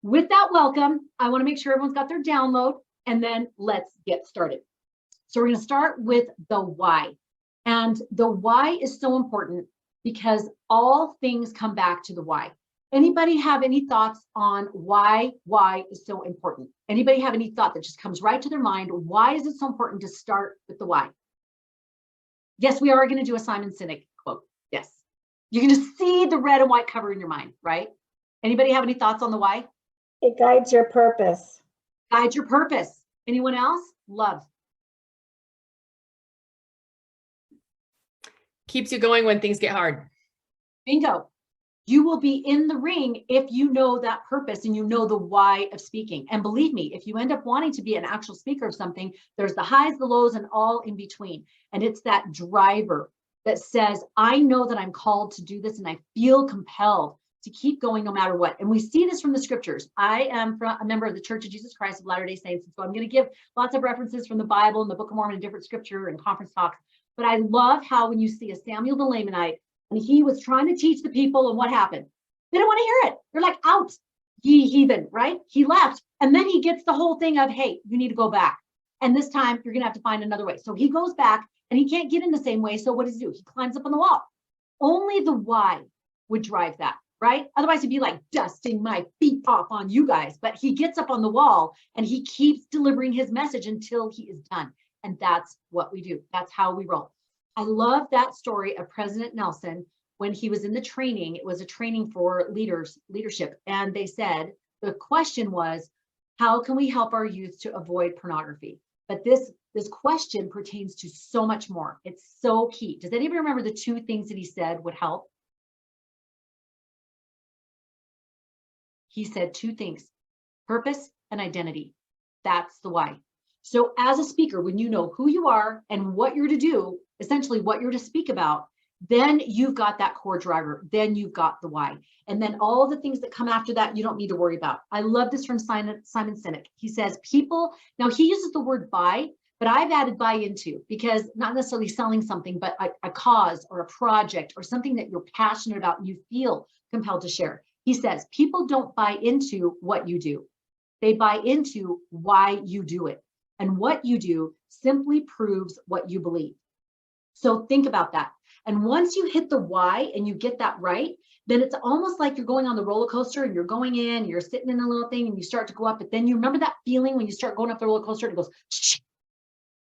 with that welcome, I want to make sure everyone's got their download, and then let's get started. So we're going to start with the why. And the why is so important because all things come back to the why. Anybody have any thoughts on why is so important? Anybody have any thought that just comes right to their mind? Why is it so important to start with the why? Yes, we are going to do a Simon Sinek quote. Yes. You can just see the red and white cover in your mind, right? Anybody have any thoughts on the why? It guides your purpose. Guides your purpose. Anyone else? Love. Keeps you going when things get hard. Bingo. You will be in the ring if you know that purpose and you know the why of speaking. And believe me, if you end up wanting to be an actual speaker of something, there's the highs, the lows, and all in between. And it's that driver that says, I know that I'm called to do this and I feel compelled to keep going no matter what. And we see this from the scriptures. I am a member of the Church of Jesus Christ of Latter-day Saints. And so I'm going to give lots of references from the Bible and the Book of Mormon and different scripture and conference talks. But I love how when you see a Samuel the Lamanite, and he was trying to teach the people, and what happened? They don't want to hear it. They're like, out, ye heathen, right? He left. And then he gets the whole thing of, hey, you need to go back. And this time you're going to have to find another way. So he goes back and he can't get in the same way. So what does he do? He climbs up on the wall. Only the why would drive that, right? Otherwise he'd be like dusting my feet off on you guys. But he gets up on the wall and he keeps delivering his message until he is done. And that's what we do. That's how we roll. I love that story of President Nelson when he was in the training. It was a training for leadership. And they said, the question was, how can we help our youth to avoid pornography? But this question pertains to so much more. It's so key. Does anybody remember the two things that he said would help? He said two things, purpose and identity. That's the why. So as a speaker, when you know who you are and what you're to do, essentially what you're to speak about, then you've got that core driver. Then you've got the why. And then all the things that come after that, you don't need to worry about. I love this from Simon Sinek. He says people, now he uses the word buy, but I've added buy into, because not necessarily selling something, but a cause or a project or something that you're passionate about and you feel compelled to share. He says people don't buy into what you do. They buy into why you do it. And what you do simply proves what you believe. So think about that. And once you hit the why and you get that right, then it's almost like you're going on the roller coaster and you're going in, you're sitting in a little thing and you start to go up. But then you remember that feeling when you start going up the roller coaster and it goes, shh.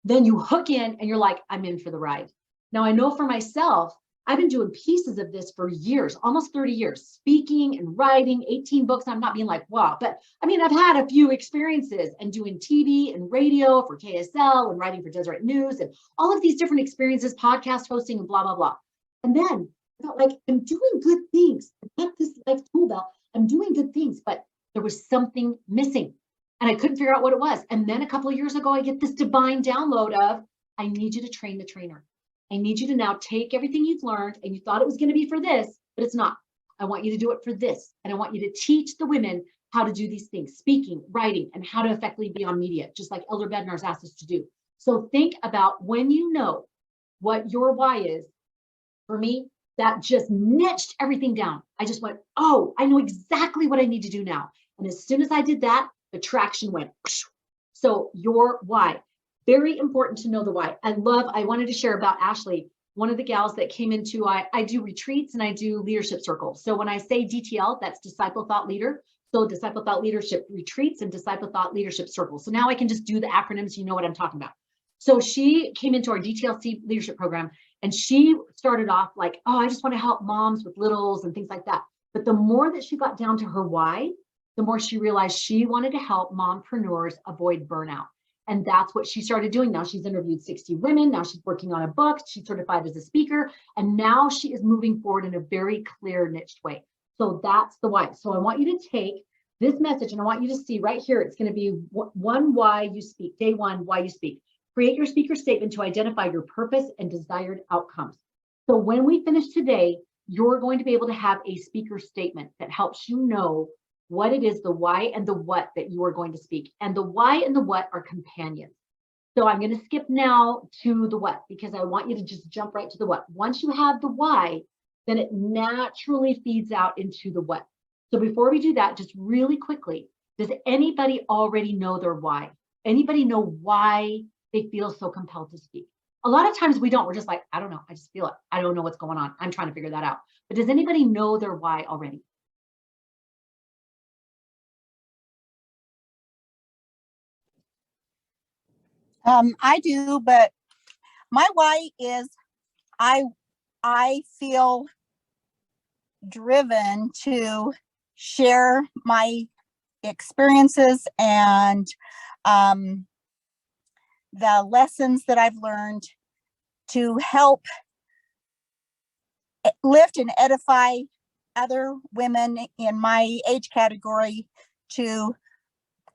Then you hook in and you're like, I'm in for the ride. Now I know for myself, I've been doing pieces of this for years, almost 30 years, speaking and writing, 18 books. I'm not being like, wow, but I mean, I've had a few experiences and doing TV and radio for KSL and writing for Deseret News and all of these different experiences, podcast hosting and blah, blah, blah. And then I felt like I'm doing good things. I got this life tool belt. I'm doing good things, but there was something missing and I couldn't figure out what it was. And then a couple of years ago, I get this divine download of, I need you to train the trainer. I need you to now take everything you've learned and you thought it was going to be for this, but it's not. I want you to do it for this. And I want you to teach the women how to do these things, speaking, writing, and how to effectively be on media, just like Elder Bednar's asked us to do. So think about when you know what your why is. For me, that just niched everything down. I just went, oh, I know exactly what I need to do now. And as soon as I did that, the traction went. So your why. Very important to know the why. I wanted to share about Ashley, one of the gals that came into, I do retreats and I do leadership circles. So when I say DTL, that's Disciple Thought Leader. So Disciple Thought Leadership Retreats and Disciple Thought Leadership Circles. So now I can just do the acronyms, you know what I'm talking about. So she came into our DTLC leadership program and she started off like, oh, I just want to help moms with littles and things like that. But the more that she got down to her why, the more she realized she wanted to help mompreneurs avoid burnout. And that's what she started doing. Now she's interviewed 60 women. Now she's working on a book. She's certified as a speaker. And now she is moving forward in a very clear, niched way. So that's the why. So I want you to take this message and I want you to see right here. It's going to be one why you speak. Day one, why you speak. Create your speaker statement to identify your purpose and desired outcomes. So when we finish today, you're going to be able to have a speaker statement that helps you know what it is, the why and the what that you are going to speak. And the why and the what are companions. So I'm going to skip now to the what, because I want you to just jump right to the what. Once you have the why, then it naturally feeds out into the what. So before we do that, just really quickly, does anybody already know their why? Anybody know why they feel so compelled to speak? A lot of times we don't. We're just like, I don't know. I just feel it. I don't know what's going on. I'm trying to figure that out. But does anybody know their why already? I do, but my why is I feel driven to share my experiences and the lessons that I've learned to help lift and edify other women in my age category to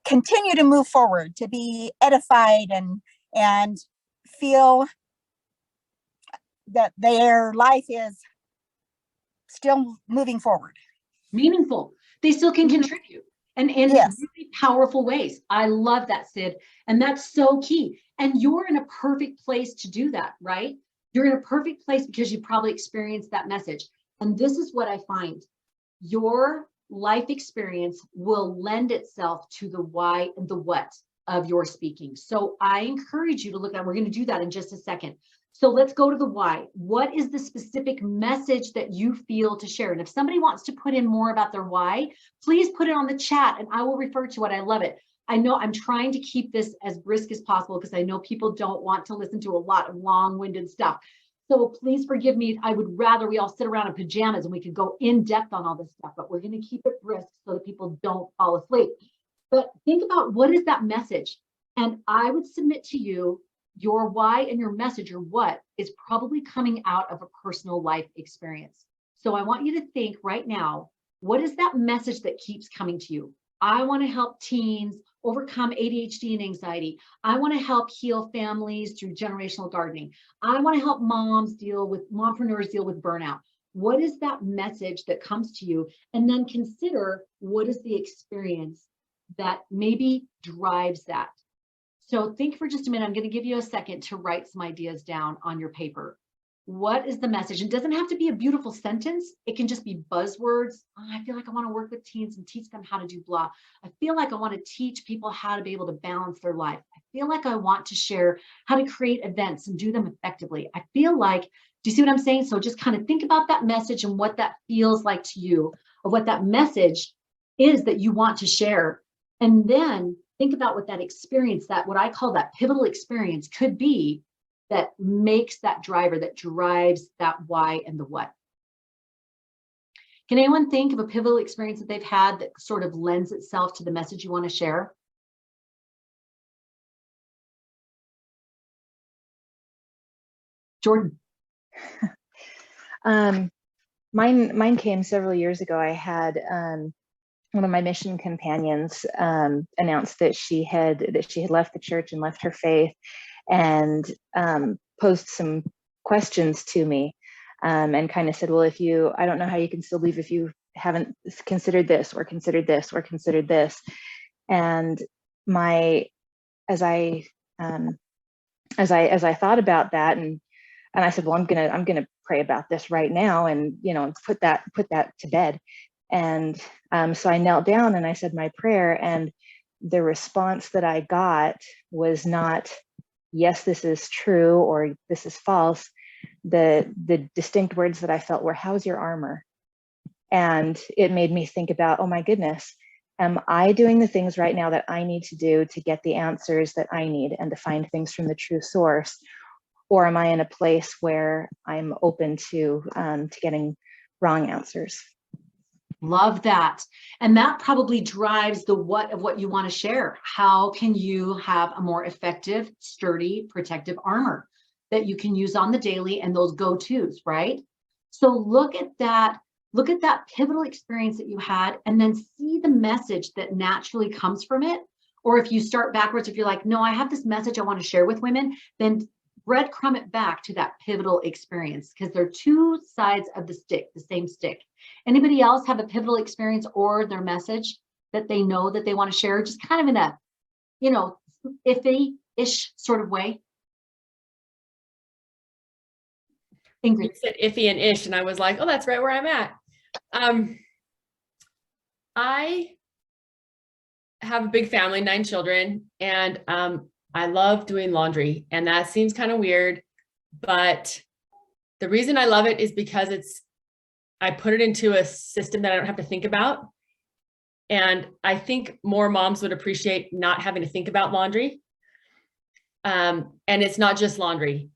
continue to move forward, to be edified and feel that their life is still moving forward. Meaningful. They still can contribute and in Yes. really powerful ways. I love that, Sid. And that's so key. And you're in a perfect place to do that, right? You're in a perfect place because you probably experienced that message. And this is what I find. Your life experience will lend itself to the why and the what of your speaking. So I encourage you to look at, we're going to do that in just a second. So let's go to the why. What is the specific message that you feel to share? And if somebody wants to put in more about their why, please put it on the chat and I will refer to it. I love it. I know I'm trying to keep this as brisk as possible because I know people don't want to listen to a lot of long-winded stuff. So please forgive me. I would rather we all sit around in pajamas and we could go in depth on all this stuff, but we're going to keep it brisk so that people don't fall asleep. But think about what is that message? And I would submit to you your why and your message or what is probably coming out of a personal life experience. So I want you to think right now, what is that message that keeps coming to you? I want to help teens overcome ADHD and anxiety. I want to help heal families through generational gardening. I want to help mompreneurs deal with burnout. What is that message that comes to you? And then consider what is the experience that maybe drives that. So think for just a minute. I'm going to give you a second to write some ideas down on your paper. What is the message? It doesn't have to be a beautiful sentence. It can just be buzzwords. Oh, I feel like I want to work with teens and teach them how to do blah. I feel like I want to teach people how to be able to balance their life. I feel like I want to share how to create events and do them effectively. I feel like, do you see what I'm saying? So just kind of think about that message and what that feels like to you, of what that message is that you want to share. And then think about what that experience, that what I call that pivotal experience could be that makes that driver, that drives that why and the what. Can anyone think of a pivotal experience that they've had that sort of lends itself to the message you want to share? Jordan. Mine came several years ago. I had one of my mission companions announced that she had left the church and left her faith, and posed some questions to me, and kind of said, well, I don't know how you can still believe if you haven't considered this or considered this or considered this. And as I thought about that, and I said, well, I'm gonna pray about this right now, and put that to bed. And so I knelt down and I said my prayer, and the response that I got was not, yes, this is true, or this is false. The distinct words that I felt were, how's your armor? And it made me think about, oh my goodness, am I doing the things right now that I need to do to get the answers that I need and to find things from the true source? Or am I in a place where I'm open to getting wrong answers? Love that. And that probably drives the what of what you want to share. How can you have a more effective, sturdy, protective armor that you can use on the daily and those go-tos, right? So look at that pivotal experience that you had and then see the message that naturally comes from it. Or if you start backwards, if you're like, no, I have this message I want to share with women, then breadcrumb it back to that pivotal experience, because they're two sides of the stick, the same stick. Anybody else have a pivotal experience or their message that they know that they want to share, just kind of in a, iffy-ish sort of way? Ingrid. You said iffy and ish, and I was like, oh, that's right where I'm at. I have a big family, 9 children, and I love doing laundry. And that seems kind of weird, but the reason I love it is because I put it into a system that I don't have to think about. And I think more moms would appreciate not having to think about laundry. And it's not just laundry.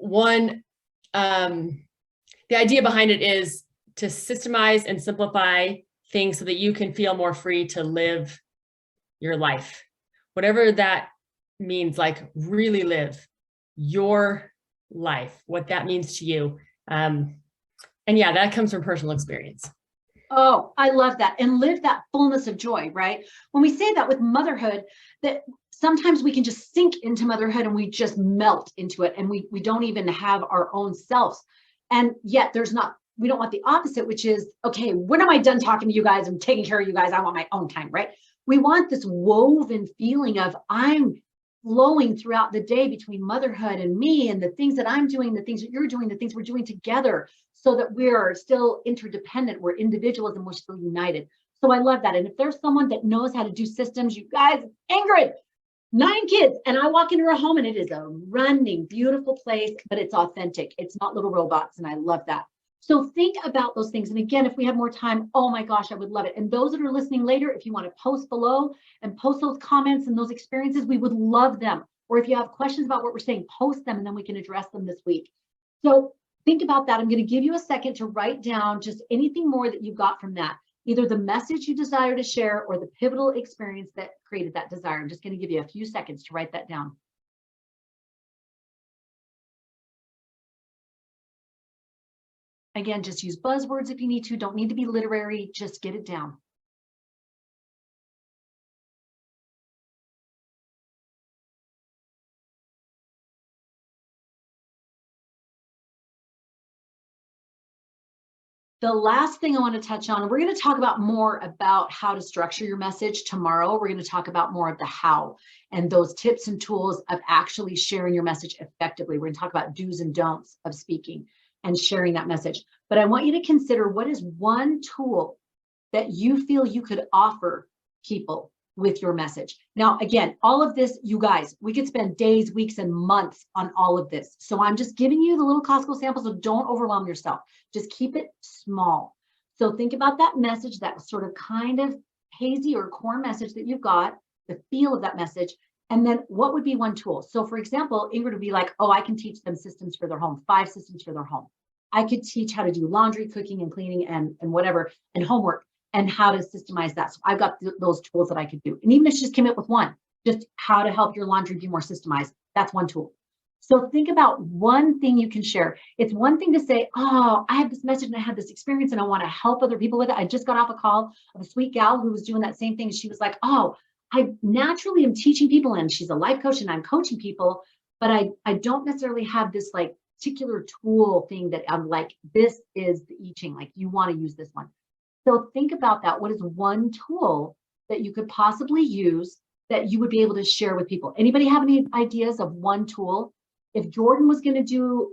The idea behind it is to systemize and simplify things so that you can feel more free to live your life, whatever that means, like really live your life, what that means to you. And yeah, that comes from personal experience. Oh, I love that. And live that fullness of joy, right? When we say that with motherhood, that sometimes we can just sink into motherhood and we just melt into it and we don't even have our own selves. And yet we don't want the opposite, which is, okay, when am I done talking to you guys? I'm taking care of you guys. I want my own time, right? We want this woven feeling of I'm flowing throughout the day between motherhood and me and the things that I'm doing, the things that you're doing, the things we're doing together, so that we're still interdependent, we're individuals and we're still united. So I love that. And if there's someone that knows how to do systems, you guys, Ingrid, 9 kids, and I walk into her home and it is a running, beautiful place, but it's authentic. It's not little robots. And I love that. So think about those things. And again, if we have more time, oh my gosh, I would love it. And those that are listening later, if you want to post below and post those comments and those experiences, we would love them. Or if you have questions about what we're saying, post them and then we can address them this week. So think about that. I'm going to give you a second to write down just anything more that you got from that, either the message you desire to share or the pivotal experience that created that desire. I'm just going to give you a few seconds to write that down. Again, just use buzzwords if you need to. Don't need to be literary. Just get it down. The last thing I want to touch on, we're going to talk about more about how to structure your message tomorrow. We're going to talk about more of the how and those tips and tools of actually sharing your message effectively. We're going to talk about do's and don'ts of speaking and sharing that message. But I want you to consider, what is one tool that you feel you could offer people with your message? Now, again, all of this, you guys, we could spend days, weeks, and months on all of this. So I'm just giving you the little Costco samples, so don't overwhelm yourself. Just keep it small. So think about that message, that sort of kind of hazy or core message that you've got, the feel of that message, and then what would be one tool? So for example, Ingrid would be like, oh, I can teach them systems for their home, 5 systems for their home. I could teach how to do laundry, cooking, and cleaning, and whatever, and homework, and how to systemize that. So I've got those tools that I could do. And even if she just came up with one, just how to help your laundry be more systemized, that's one tool. So think about one thing you can share. It's one thing to say, oh, I have this message and I had this experience and I want to help other people with it. I just got off a call of a sweet gal who was doing that same thing. She was like, oh, I naturally am teaching people, and she's a life coach and I'm coaching people, but I don't necessarily have this like particular tool thing that I'm like, this is the I Ching, like you want to use this one. So think about that. What is one tool that you could possibly use that you would be able to share with people? Anybody have any ideas of one tool? If Jordan was going to do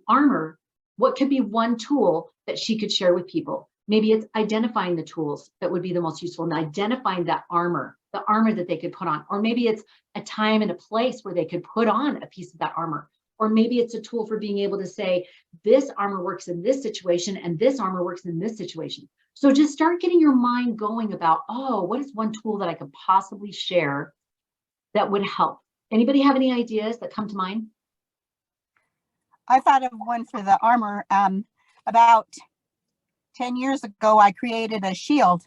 armor, what could be one tool that she could share with people? Maybe it's identifying the tools that would be the most useful and identifying that armor, the armor that they could put on. Or maybe it's a time and a place where they could put on a piece of that armor. Or maybe it's a tool for being able to say, this armor works in this situation and this armor works in this situation. So just start getting your mind going about, oh, what is one tool that I could possibly share that would help? Anybody have any ideas that come to mind? I thought of one for the armor. About 10 years ago, I created a shield,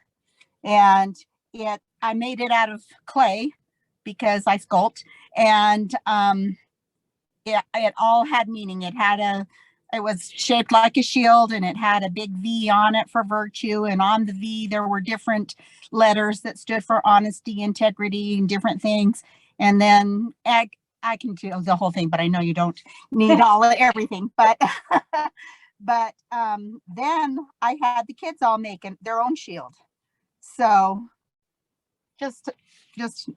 and I made it out of clay because I sculpt, and it all had meaning. It was shaped like a shield, and it had a big V on it for virtue, and on the V there were different letters that stood for honesty, integrity, and different things. And then I can do the whole thing, but I know you don't need everything. But then I had the kids all make their own shield. So just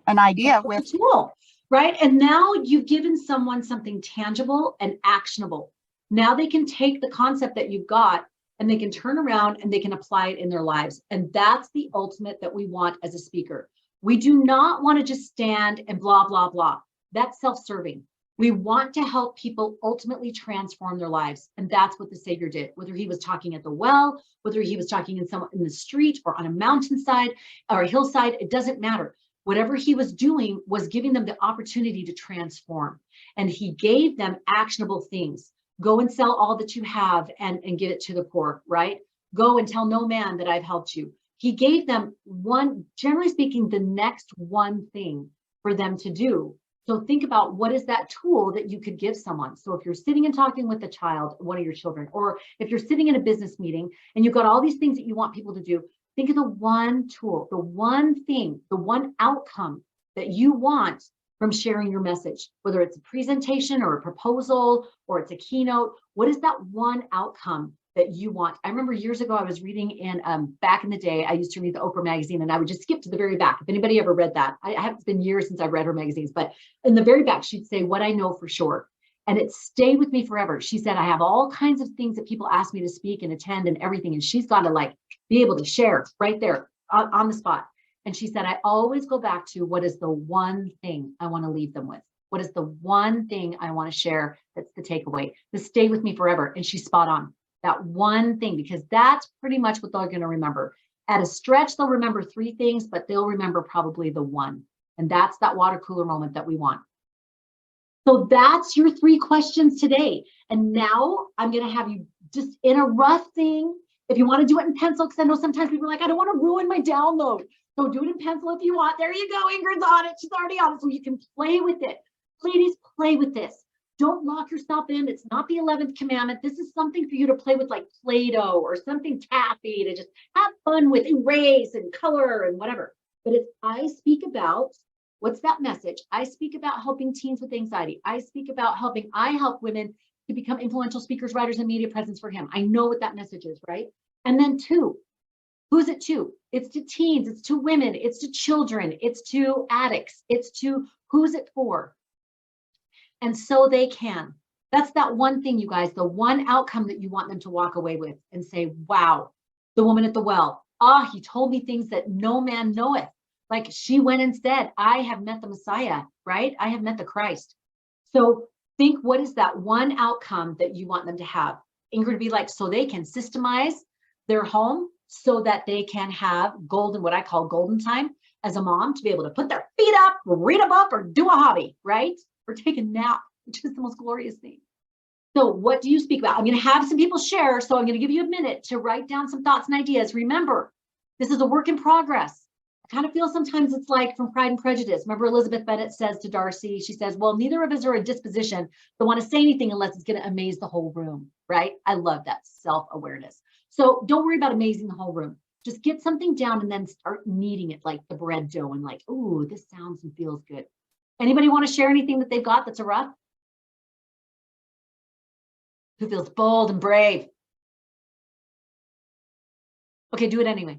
an idea with a tool, right? And now you've given someone something tangible and actionable. Now they can take the concept that you've got and they can turn around and they can apply it in their lives. And that's the ultimate that we want as a speaker. We do not want to just stand and blah, blah, blah. That's self-serving. We want to help people ultimately transform their lives. And that's what the Savior did, whether he was talking at the well, whether he was talking in the street or on a mountainside or a hillside, it doesn't matter. Whatever he was doing was giving them the opportunity to transform. And he gave them actionable things. Go and sell all that you have and give it to the poor, right? Go and tell no man that I've helped you. He gave them one, generally speaking, the next one thing for them to do. So think about what is that tool that you could give someone. So if you're sitting and talking with a child, one of your children, or if you're sitting in a business meeting and you've got all these things that you want people to do, think of the one tool, the one thing, the one outcome that you want from sharing your message, whether it's a presentation or a proposal or it's a keynote. What is that one outcome that you want? I remember years ago, I was reading in, back in the day, I used to read the Oprah magazine and I would just skip to the very back. If anybody ever read that, it's been years since I've read her magazines, but in the very back, she'd say, what I know for sure. And it stayed with me forever. She said, I have all kinds of things that people ask me to speak and attend and everything. And she's got to like be able to share right there on the spot. And she said, I always go back to what is the one thing I want to leave them with? What is the one thing I want to share that's the takeaway? To stay with me forever. And she's spot on. That one thing, because that's pretty much what they're going to remember. At a stretch, they'll remember 3 things, but they'll remember probably the one. And that's that water cooler moment that we want. So that's your 3 questions today. And now I'm going to have you just in a rough thing. If you want to do it in pencil, because I know sometimes people are like, I don't want to ruin my download. So do it in pencil if you want. There you go. Ingrid's on it. She's already on it. So you can play with it. Ladies, play with this. Don't lock yourself in. It's not the 11th commandment. This is something for you to play with, like Play-Doh or something taffy to just have fun with, erase and color and whatever. But if I speak about, what's that message? I speak about helping teens with anxiety. I speak about I help women to become influential speakers, writers, and media presence for him. I know what that message is, right? And then 2, who's it to? It's to teens, it's to women, it's to children, it's to addicts, it's to who's it for? And so they can. That's that one thing, you guys, the one outcome that you want them to walk away with and say, wow, the woman at the well, he told me things that no man knoweth. Like she went and said, I have met the Messiah, right? I have met the Christ. So think, what is that one outcome that you want them to have? Ingrid would be like, so they can systemize their home so that they can have golden, what I call golden time as a mom, to be able to put their feet up, read a book, or do a hobby, right? Or take a nap, which is the most glorious thing. So what do you speak about? I'm going to have some people share, so I'm going to give you a minute to write down some thoughts and ideas. Remember, this is a work in progress. I kind of feel sometimes it's like from Pride and Prejudice. Remember Elizabeth Bennet says to Darcy, she says, well, neither of us are a disposition to want to say anything unless it's going to amaze the whole room, right? I love that self-awareness. So don't worry about amazing the whole room. Just get something down and then start kneading it like the bread dough and like, ooh, this sounds and feels good. Anybody want to share anything that they've got that's a rough? Who feels bold and brave? Okay, do it anyway.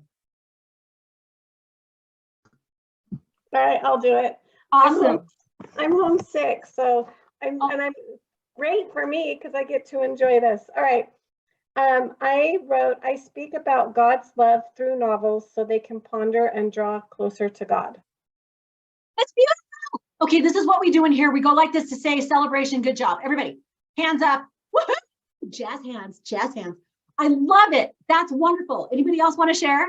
All right, I'll do it. Awesome. I'm homesick, so I'm great for me because I get to enjoy this. All right. I speak about God's love through novels so they can ponder and draw closer to God. That's beautiful. Okay, this is what we do in here. We go like this to say celebration, good job. Everybody, hands up. Woohoo! Jazz hands, jazz hands. I love it. That's wonderful. Anybody else want to share?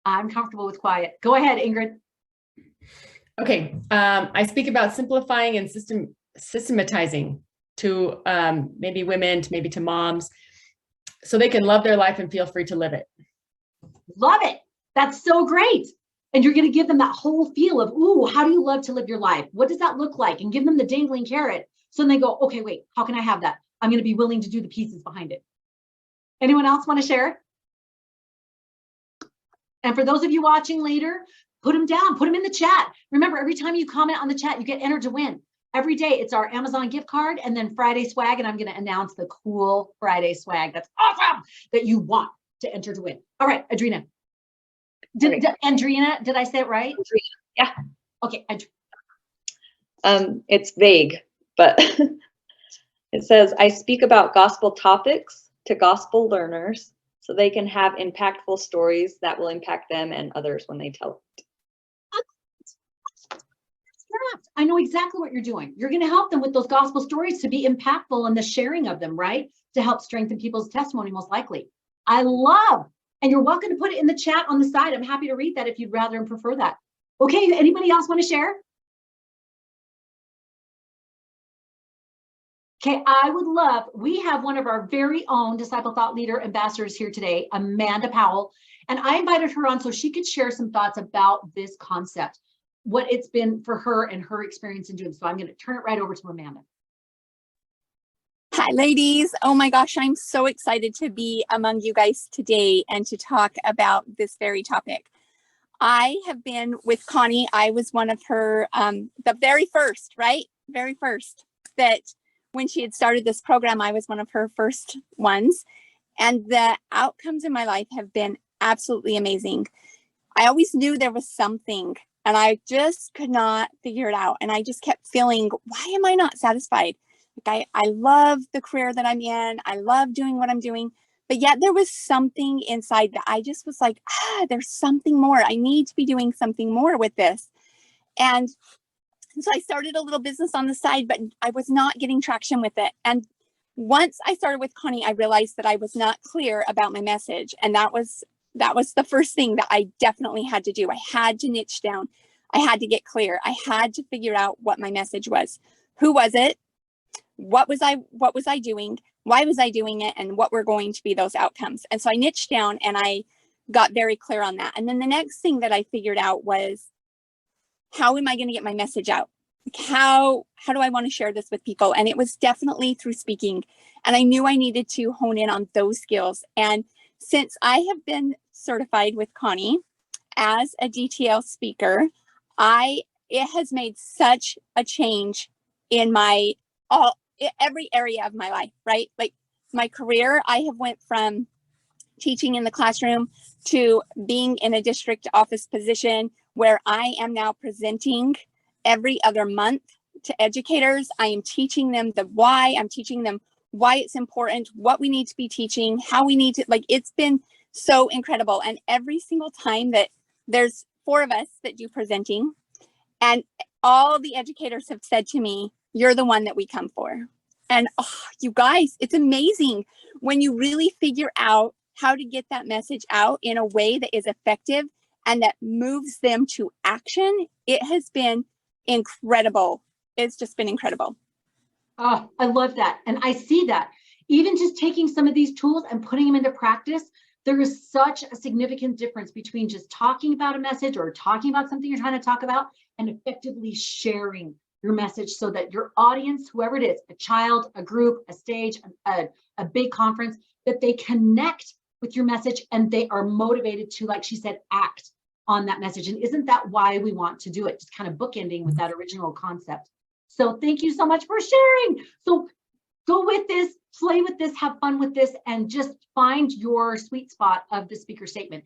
I'm comfortable with quiet. Go ahead, Ingrid. Okay, I speak about simplifying and systematizing to maybe women, to maybe to moms, so they can love their life and feel free to live it. Love it. That's so great. And you're going to give them that whole feel of, ooh, how do you love to live your life? What does that look like? And give them the dangling carrot. So then they go, okay, wait, how can I have that? I'm going to be willing to do the pieces behind it. Anyone else want to share? And for those of you watching later, put them down, put them in the chat. Remember, every time you comment on the chat, you get entered to win. Every day, it's our Amazon gift card and then Friday swag. And I'm going to announce the cool Friday swag that's awesome that you want to enter to win. All right, Adrina. Andrina, did I say it right? Yeah. Okay. It's vague, but it says, I speak about gospel topics to gospel learners so they can have impactful stories that will impact them and others when they tell it. I know exactly what you're doing. You're going to help them with those gospel stories to be impactful in the sharing of them, right? To help strengthen people's testimony, most likely. I love, and you're welcome to put it in the chat on the side. I'm happy to read that if you'd rather and prefer that. Okay, anybody else want to share? Okay, I would love, we have one of our very own Disciple Thought Leader ambassadors here today, Amanda Powell, and I invited her on so she could share some thoughts about this concept, what it's been for her and her experience in doing. So I'm going to turn it right over to Amanda. Hi, ladies. Oh my gosh, I'm so excited to be among you guys today and to talk about this very topic. I have been with Connie. I was one of her, the very first, right? Very first that when she had started this program, I was one of her first ones. And the outcomes in my life have been absolutely amazing. I always knew there was something and I just could not figure it out. And I just kept feeling, why am I not satisfied? Like I love the career that I'm in. I love doing what I'm doing. But yet there was something inside that I just was like, there's something more. I need to be doing something more with this. And so I started a little business on the side, but I was not getting traction with it. And once I started with Connie, I realized that I was not clear about my message. And that was the first thing that I definitely had to do. I had to niche down. I had to get clear. I had to figure out what my message was. Who was it? What was I doing? Why was I doing it? And what were going to be those outcomes? And so I niched down and I got very clear on that. And then the next thing that I figured out was, how am I going to get my message out? Like how do I want to share this with people? And it was definitely through speaking. And I knew I needed to hone in on those skills. And since I have been certified with Connie as a DTL speaker, it has made such a change in every area of my life, right? Like my career, I have went from teaching in the classroom to being in a district office position where I am now presenting every other month to educators. I am teaching them the why. I'm teaching them why it's important, what we need to be teaching, how we need to, like, it's been so incredible. And every single time that there's 4 of us that do presenting, and all the educators have said to me, you're the one that we come for. And you guys, it's amazing when you really figure out how to get that message out in a way that is effective and that moves them to action. It has been incredible. It's just been incredible. Oh, I love that. And I see that. Even just taking some of these tools and putting them into practice, there is such a significant difference between just talking about a message or talking about something you're trying to talk about and effectively sharing your message so that your audience, whoever it is, a child, a group, a stage, a big conference, that they connect with your message and they are motivated to, like she said, act on that message. And isn't that why we want to do it? Just kind of bookending with that original concept. So thank you so much for sharing. So go with this, play with this, have fun with this, and just find your sweet spot of the speaker statement.